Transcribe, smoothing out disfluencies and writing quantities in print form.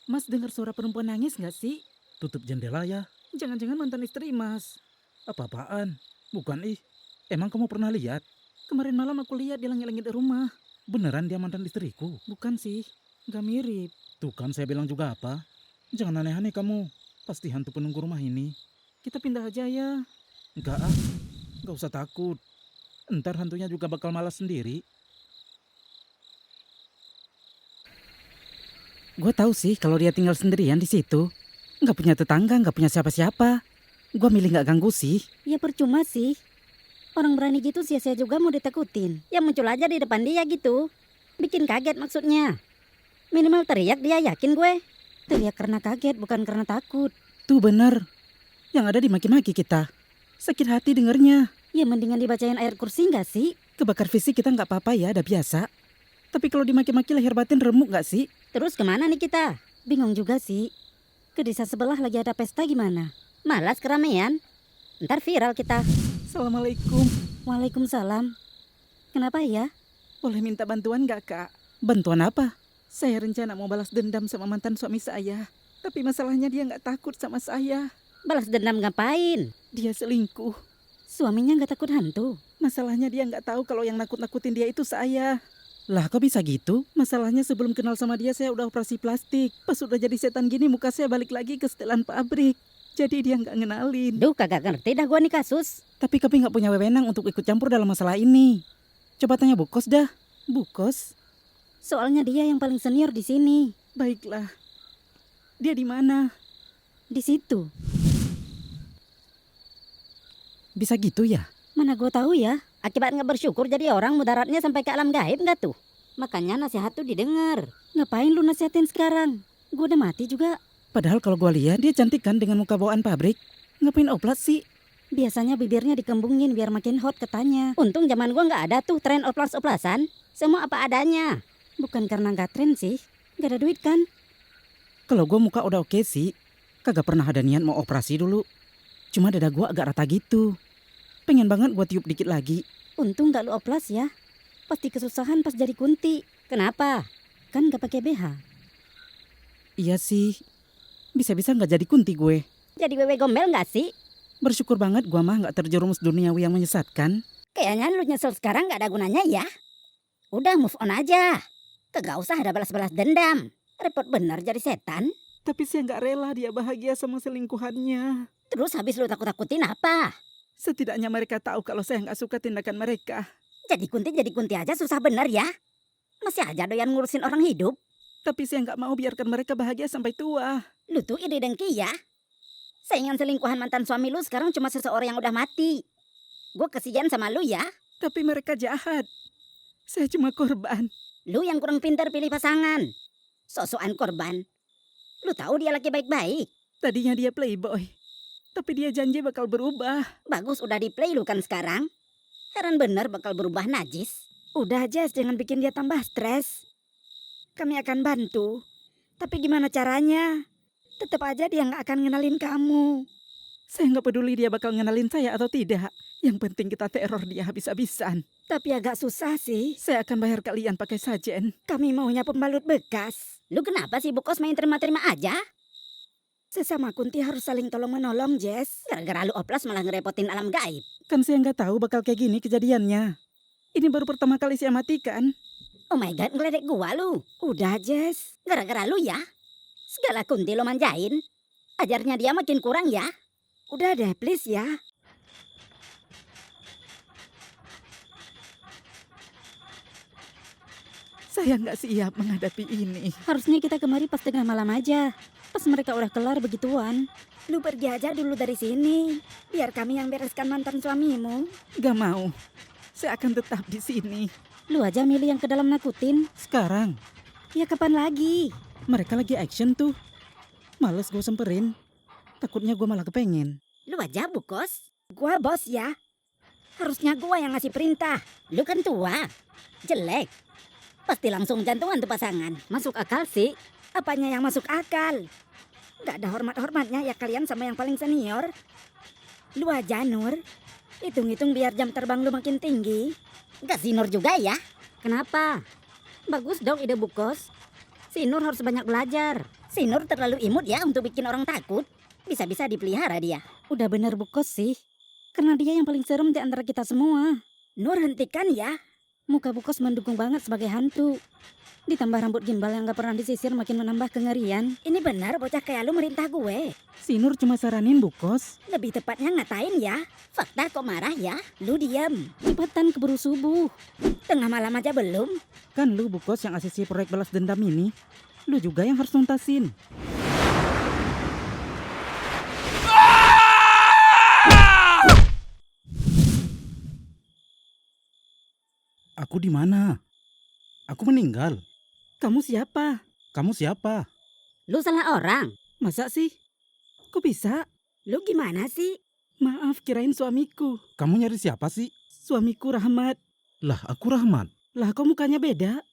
Mas dengar suara perempuan nangis nggak sih? Tutup jendela ya. Jangan-jangan mantan istri Mas. Apa-apaan? Bukan ih. Emang kamu pernah lihat? Kemarin malam aku lihat dia langit-langit di rumah. Beneran dia mantan istriku? Bukan sih, nggak mirip. Tuh kan saya bilang juga apa? Jangan aneh-aneh kamu. Pasti hantu penunggu rumah ini. Kita pindah aja ya. Enggak ah, enggak usah takut. Entar hantunya juga bakal malas sendiri. Gue tahu sih kalau dia tinggal sendirian di situ. Nggak punya tetangga, nggak punya siapa-siapa. Gue milih nggak ganggu sih. Ya percuma sih. Orang berani gitu sia-sia juga mau ditakutin. Ya muncul aja di depan dia gitu. Bikin kaget maksudnya. Minimal teriak dia yakin gue. Teriak karena kaget bukan karena takut. Tuh bener. Yang ada dimaki-maki kita. Sakit hati dengernya. Ya mendingan dibacain ayat kursi nggak sih? Kebakar fisik kita nggak apa-apa ya, udah biasa. Tapi kalau dimaki-maki lahir batin remuk nggak sih? Terus kemana nih kita? Bingung juga sih. Ke desa sebelah lagi ada pesta gimana? Malas keramaian. Ntar viral kita. Assalamualaikum. Waalaikumsalam. Kenapa ya? Boleh minta bantuan nggak kak? Bantuan apa? Saya rencana mau balas dendam sama mantan suami saya. Tapi masalahnya dia nggak takut sama saya. Balas dendam ngapain? Dia selingkuh. Suaminya nggak takut hantu. Masalahnya dia nggak tahu kalau yang nakut-nakutin dia itu saya. Lah kok bisa gitu? Masalahnya sebelum kenal sama dia saya udah operasi plastik. Pas udah jadi setan gini muka saya balik lagi ke setelan pabrik. Jadi dia nggak ngenalin. Duh kagak ngerti dah gua nih kasus. Tapi kami nggak punya wewenang untuk ikut campur dalam masalah ini. Coba tanya Bu Kos dah. Bu Kos? Soalnya dia yang paling senior di sini. Baiklah. Dia di mana? Di situ. Bisa gitu ya? Mana gue tahu ya. Akibat nggak bersyukur jadi orang mudaratnya sampai ke alam gaib nggak tuh? Makanya nasihat tuh didengar. Ngapain lu nasihatin sekarang? Gue udah mati juga. Padahal kalau gua lihat dia cantik kan dengan muka bawaan pabrik. Ngapain oplas sih? Biasanya bibirnya dikembungin biar makin hot katanya. Untung zaman gue nggak ada tuh tren oplas-oplasan. Semua apa adanya. Bukan karena nggak tren sih. Nggak ada duit kan? Kalau gua muka udah oke sih. Kagak pernah ada niat mau operasi dulu. Cuma dada gua agak rata gitu. Pengen banget gua tiup dikit lagi. Untung nggak lu oplas ya. Pasti kesusahan pas jadi kunti. Kenapa? Kan nggak pakai BH. Iya sih. Bisa-bisa nggak jadi kunti gue. Jadi wewe gombel nggak sih? Bersyukur banget gua mah nggak terjerumus duniawi yang menyesatkan. Kayaknya lu nyesel sekarang nggak ada gunanya ya. Udah move on aja. Kagak usah ada balas-balas dendam. Repot bener jadi setan. Tapi saya nggak rela dia bahagia sama selingkuhannya. Terus habis lu takut-takutin apa? Setidaknya mereka tahu kalau saya nggak suka tindakan mereka. Jadi kunti aja susah bener ya. Masih aja doyan ngurusin orang hidup. Tapi saya nggak mau biarkan mereka bahagia sampai tua. Lu tuh ide dengki ya. Saingan selingkuhan mantan suami lu sekarang cuma seseorang yang udah mati. Gue kesian sama lu ya. Tapi mereka jahat. Saya cuma korban. Lu yang kurang pintar pilih pasangan. Sosokan korban. Lu tahu dia laki baik-baik. Tadinya dia playboy. Tapi dia janji bakal berubah. Bagus udah di play lu kan sekarang. Heran bener bakal berubah najis. Udah Jess, jangan bikin dia tambah stres. Kami akan bantu. Tapi gimana caranya? Tetap aja dia nggak akan ngenalin kamu. Saya nggak peduli dia bakal ngenalin saya atau tidak. Yang penting kita teror dia habis-habisan. Tapi agak susah sih. Saya akan bayar kalian pakai sajen. Kami maunya pembalut bekas. Lu kenapa sih Bu Kos main terima-terima aja? Sesama kunti harus saling tolong-menolong, Jess. Gara-gara lu oplas malah ngerepotin alam gaib. Kan saya nggak tahu bakal kayak gini kejadiannya. Ini baru pertama kali saya matikan. Oh my god, ngeledek gua lu. Udah, Jess. Gara-gara lu ya. Segala kunti lo manjain. Ajarnya dia makin kurang ya. Udah deh, please ya. Saya nggak siap menghadapi ini. Harusnya kita kemari pas tengah malam aja. Pas mereka udah kelar begituan. Lu pergi aja dulu dari sini. Biar kami yang bereskan mantan suamimu. Gak mau. Saya akan tetap di sini. Lu aja milih yang ke dalam nakutin. Sekarang, Ya kapan lagi? mereka lagi action tuh. Males gue semperin. Takutnya gue malah kepengen. Lu aja Bu Kos. Gua bos ya. Harusnya gua yang ngasih perintah. Lu kan tua. Jelek. Pasti langsung jantungan tuh pasangan. Masuk akal sih. Apanya yang masuk akal? Gak ada hormat-hormatnya ya kalian sama yang paling senior. Lu aja Nur. Hitung-hitung biar jam terbang lu makin tinggi. Gak si Nur juga ya? Kenapa? Bagus dong ide Bu Kos. Si Nur harus banyak belajar. Si Nur terlalu imut ya untuk bikin orang takut. Bisa-bisa dipelihara dia. Udah bener Bu Kos sih. Karena dia yang paling serem di antara kita semua. Nur hentikan ya. Muka Bu Kos mendukung banget sebagai hantu. Ditambah rambut gimbal yang gak pernah disisir makin menambah kengerian. Ini benar bocah kayak lu merintah gue. Si Nur cuma saranin Bu Kos. Lebih tepatnya ngatain ya. Fakta kok marah ya. Lu diam. Cepetan keburu subuh. Tengah malam aja belum. Kan lu Bu Kos yang asisi proyek balas dendam ini. Lu juga yang harus nuntasin. Aku di mana? Aku meninggal. Kamu siapa? Kamu siapa? Lu salah orang. Masa sih? Kok bisa? Lu gimana sih? Maaf, kirain suamiku. Kamu nyari siapa sih? Suamiku Rahmat. Lah, aku Rahmat. Lah kok mukanya beda?